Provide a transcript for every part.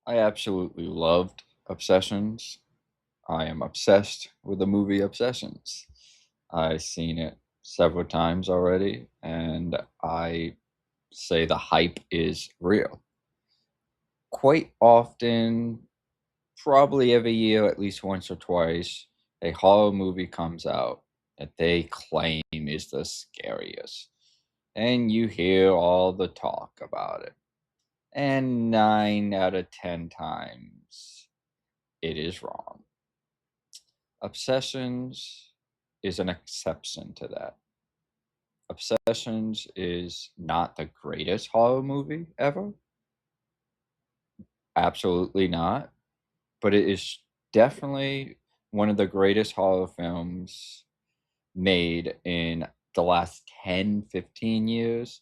I absolutely loved Obsessions. I am obsessed with the movie Obsessions. I've seen it several times already, and I say the hype is real. Quite often, probably every year, at least once or twice, a horror movie comes out that they claim is the scariest. And you hear all the talk about it. And 9 out of 10 times, it is wrong. Obsessions is an exception to that. Obsessions is not the greatest horror movie ever. Absolutely not. But it is definitely one of the greatest horror films made in the last 10, 15 years.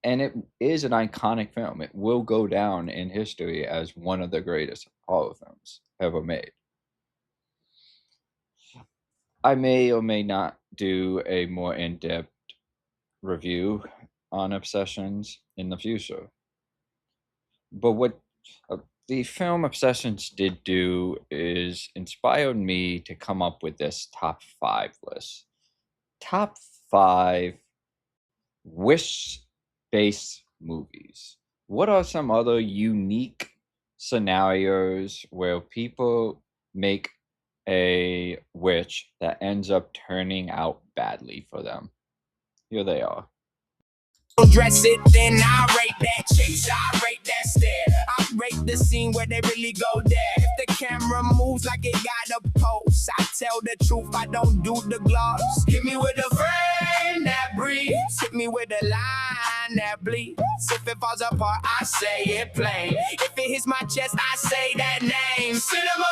And it is an iconic film. It will go down in history as one of the greatest horror films ever made. I may or may not do a more in-depth review on Obsessions in the future. But what uh, the film Obsessions did do is inspired me to come up with this top 5 list. Top 5 wish-based movies. What are some other unique scenarios where people make a wish that ends up turning out badly for them? Here they are. Dress it, then I rate that chase, I rate that stare. I rate the scene where they really go there. If the camera moves like it got a pulse, I tell the truth, I don't do the gloss. Hit me with a friend that breathes, hit me with a line that bleeds. If it falls apart, I say it plain. If it hits my chest, I say that name. Cinema.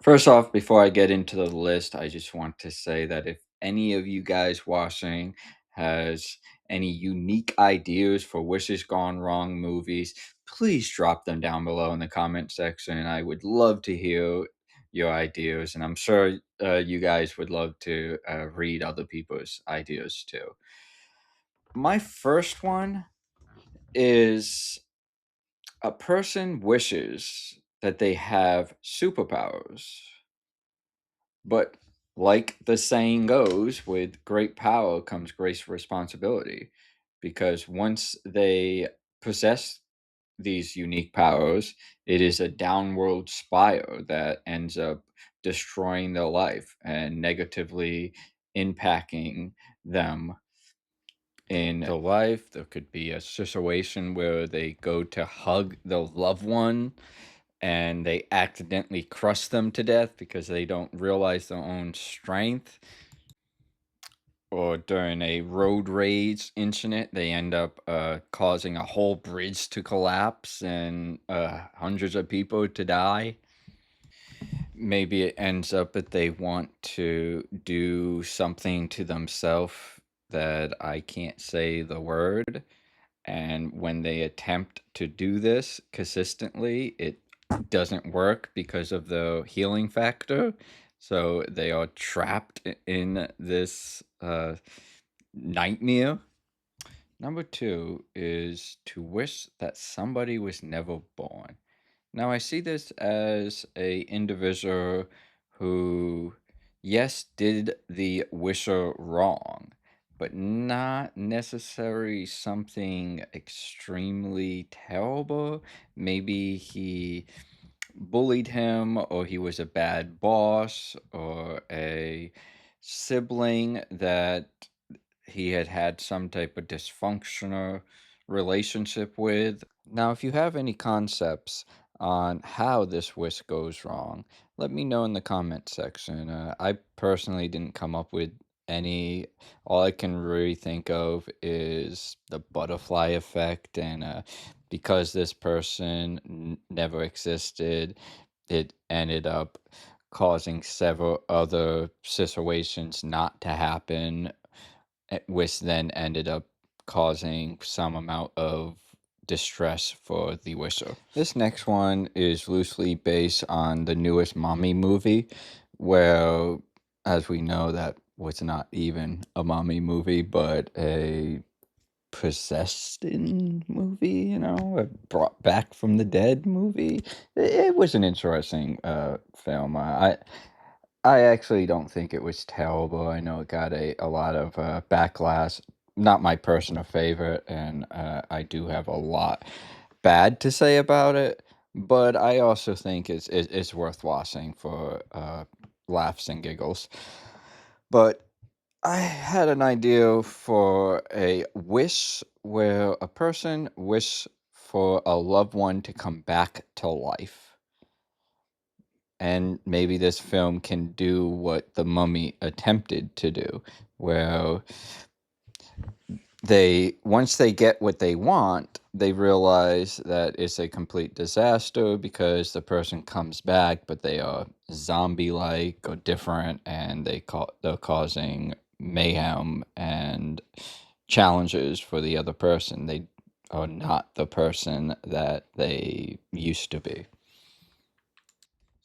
First off, before I get into the list, I just want to say that if any of you guys watching has any unique ideas for Wishes Gone Wrong movies, please drop them down below in the comment section. I would love to hear your ideas, and I'm sure you guys would love to read other people's ideas too. My first one is a person wishes that they have superpowers. But like the saying goes, with great power comes great responsibility. Because once they possess these unique powers, it is a downward spiral that ends up destroying their life and negatively impacting them in their life. There could be a situation where they go to hug their loved one and they accidentally crush them to death because they don't realize their own strength. Or during a road rage incident, they end up causing a whole bridge to collapse and hundreds of people to die. Maybe it ends up that they want to do something to themselves that I can't say the word. And when they attempt to do this consistently, it doesn't work because of the healing factor. So they are trapped in this nightmare. Number 2 is to wish that somebody was never born. Now I see this as a individual who, yes, did the wisher wrong, but not necessarily something extremely terrible. Maybe he bullied him, or he was a bad boss, or a sibling that he had had some type of dysfunctional relationship with. Now, if you have any concepts on how this wish goes wrong, let me know in the comment section. I personally didn't come up with any. All I can really think of is the butterfly effect, and because this person never existed, it ended up causing several other situations not to happen, which then ended up causing some amount of distress for the wisher. This next one is loosely based on the newest Mommy movie, where, as we know, that was not even a mommy movie, but a possessed movie, a brought back from the dead movie. It was an interesting film. I actually don't think it was terrible. I know it got a lot of backlash. Not my personal favorite, and I do have a lot bad to say about it. But I also think it's worth watching for laughs and giggles. But I had an idea for a wish where a person wish for a loved one to come back to life. And maybe this film can do what The Mummy attempted to do, where they once they get what they want, they realize that it's a complete disaster because the person comes back, but they are zombie-like or different, and they're causing mayhem and challenges for the other person. They are not the person that they used to be.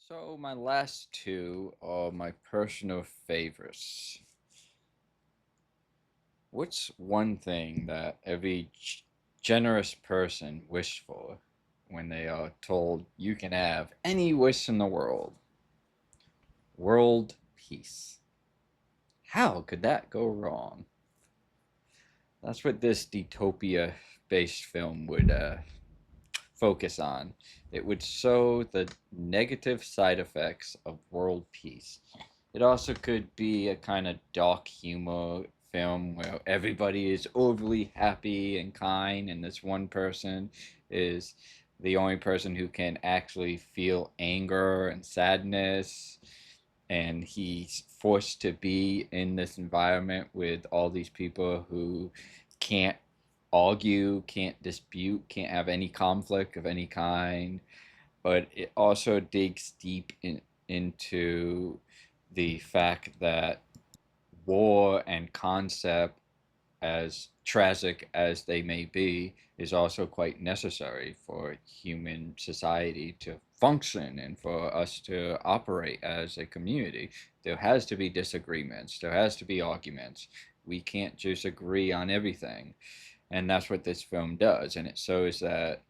So my last two are my personal favorites. What's one thing that every generous person wished for when they are told you can have any wish in the world? World peace. How could that go wrong? That's what this dystopia based film would focus on. It would show the negative side effects of world peace. It also could be a kind of dark humor film where everybody is overly happy and kind, and this one person is the only person who can actually feel anger and sadness, and he's forced to be in this environment with all these people who can't argue, can't dispute, can't have any conflict of any kind. But it also digs deep into the fact that war and concept, as tragic as they may be, is also quite necessary for human society to function and for us to operate as a community. There has to be disagreements, there has to be arguments. We can't just agree on everything. And that's what this film does. And it shows that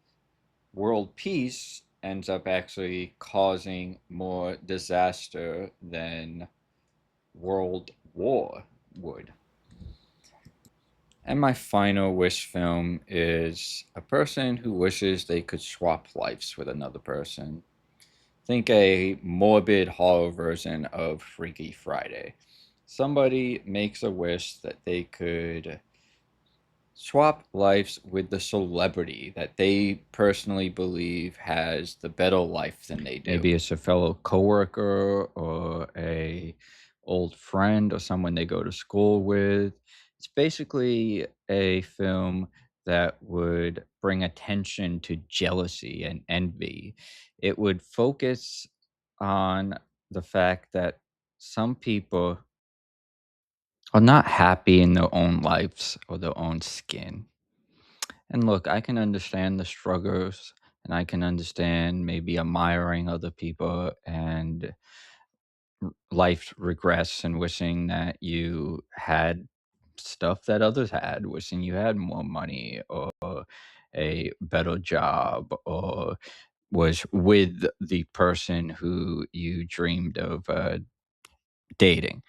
world peace ends up actually causing more disaster than world war would. And my final wish film is a person who wishes they could swap lives with another person. Think a morbid horror version of Freaky Friday. Somebody makes a wish that they could swap lives with the celebrity that they personally believe has the better life than they do. Maybe it's a fellow coworker or a old friend or someone they go to school with. It's basically a film that would bring attention to jealousy and envy. It would focus on the fact that some people are not happy in their own lives or their own skin. And look, I can understand the struggles and I can understand maybe admiring other people and life regrets and wishing that you had stuff that others had, wishing you had more money or a better job or was with the person who you dreamed of dating.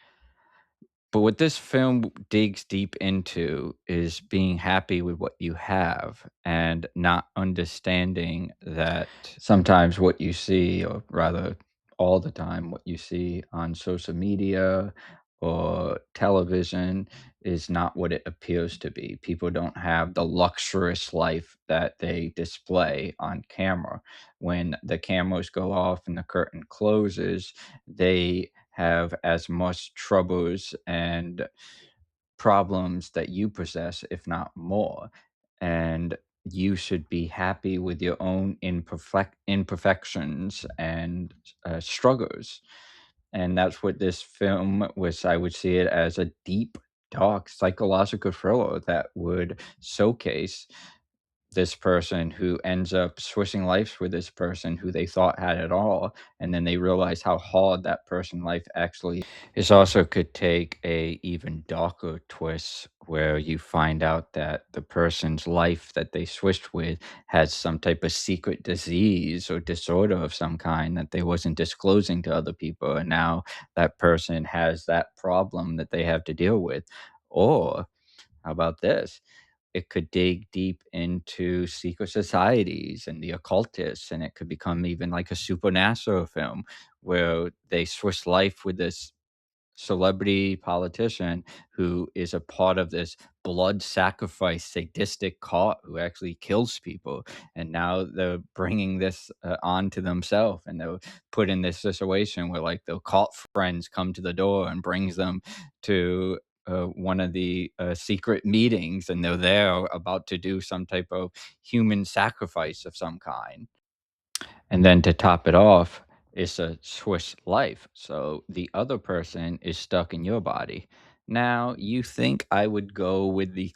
But what this film digs deep into is being happy with what you have and not understanding that sometimes what you see, or rather all the time, what you see on social media or television is not what it appears to be. People don't have the luxurious life that they display on camera. When the cameras go off and the curtain closes, they have as much troubles and problems that you possess, if not more. And you should be happy with your own imperfections and struggles. And that's what this film was. I would see it as a deep, dark psychological thriller that would showcase this person who ends up switching lives with this person who they thought had it all, and then they realize how hard that person life actually. This also could take a even darker twist where you find out that the person's life that they switched with has some type of secret disease or disorder of some kind that they wasn't disclosing to other people, and now that person has that problem that they have to deal with. Or how about this? It could dig deep into secret societies and the occultists, and it could become even like a supernatural film where they switch life with this celebrity politician who is a part of this blood sacrifice sadistic cult who actually kills people, and now they're bringing this on to themselves, and they're put in this situation where like the cult friends come to the door and brings them to one of the secret meetings, and they're there about to do some type of human sacrifice of some kind. And then to top it off, it's a Swiss life. So the other person is stuck in your body. Now, you think I would go with the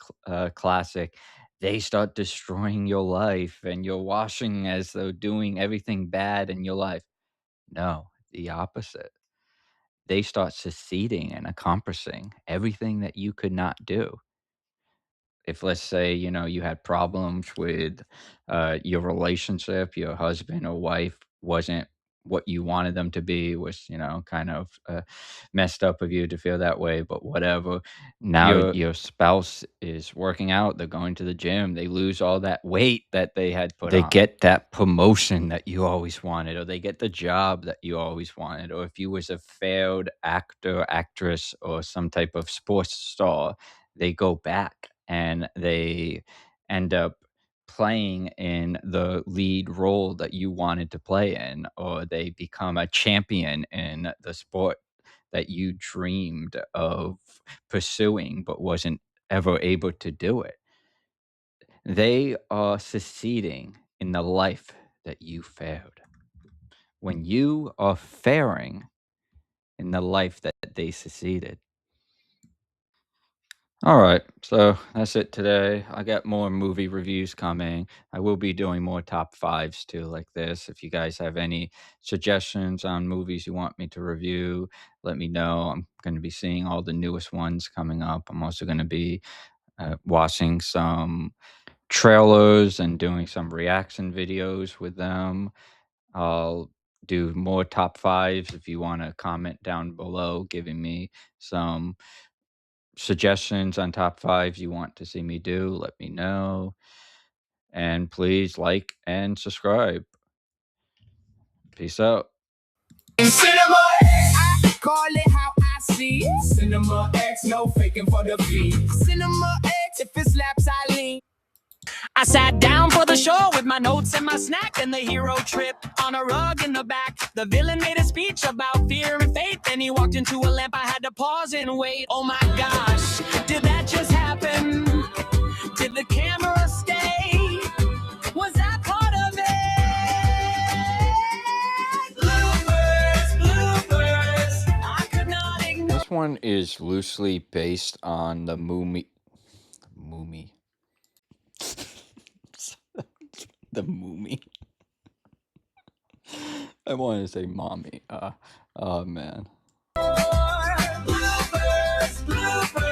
classic, they start destroying your life and you're washing as though doing everything bad in your life. No, the opposite. They start succeeding and accomplishing everything that you could not do. If, let's say, you had problems with your relationship, your husband or wife wasn't what you wanted them to be, was kind of messed up of you to feel that way, but whatever. Now your spouse is working out, they're going to the gym, they lose all that weight that they had put on, they get that promotion that you always wanted, or they get the job that you always wanted, or if you was a failed actor, actress, or some type of sports star, they go back and they end up playing in the lead role that you wanted to play in, or they become a champion in the sport that you dreamed of pursuing but wasn't ever able to do it. They are succeeding in the life that you failed. When you are fairing in the life that they succeeded. All right, so that's it today. I got more movie reviews coming. I will be doing more top fives too, like this. If you guys have any suggestions on movies you want me to review, let me know. I'm going to be seeing all the newest ones coming up. I'm also going to be watching some trailers and doing some reaction videos with them. I'll do more top fives if you want to comment down below, giving me some suggestions on top fives you want to see me do, let me know. And please like and subscribe. Peace out. Cinema X, I call it how I see it. Cinema X, no faking for the beat. Cinema X, if it slaps, I lean. I sat down for the show with my notes and my snack, and the hero tripped on a rug in the back. The villain made a speech about fear and faith, then he walked into a lamp. I had to pause and wait. Oh my gosh, did that just happen? Did the camera stay? Was that part of it? Bloopers, bloopers, I could not ignore. This one is loosely based on the Moomy. The Moomy. I wanted to say mommy. Oh man. Bloopers, bloopers.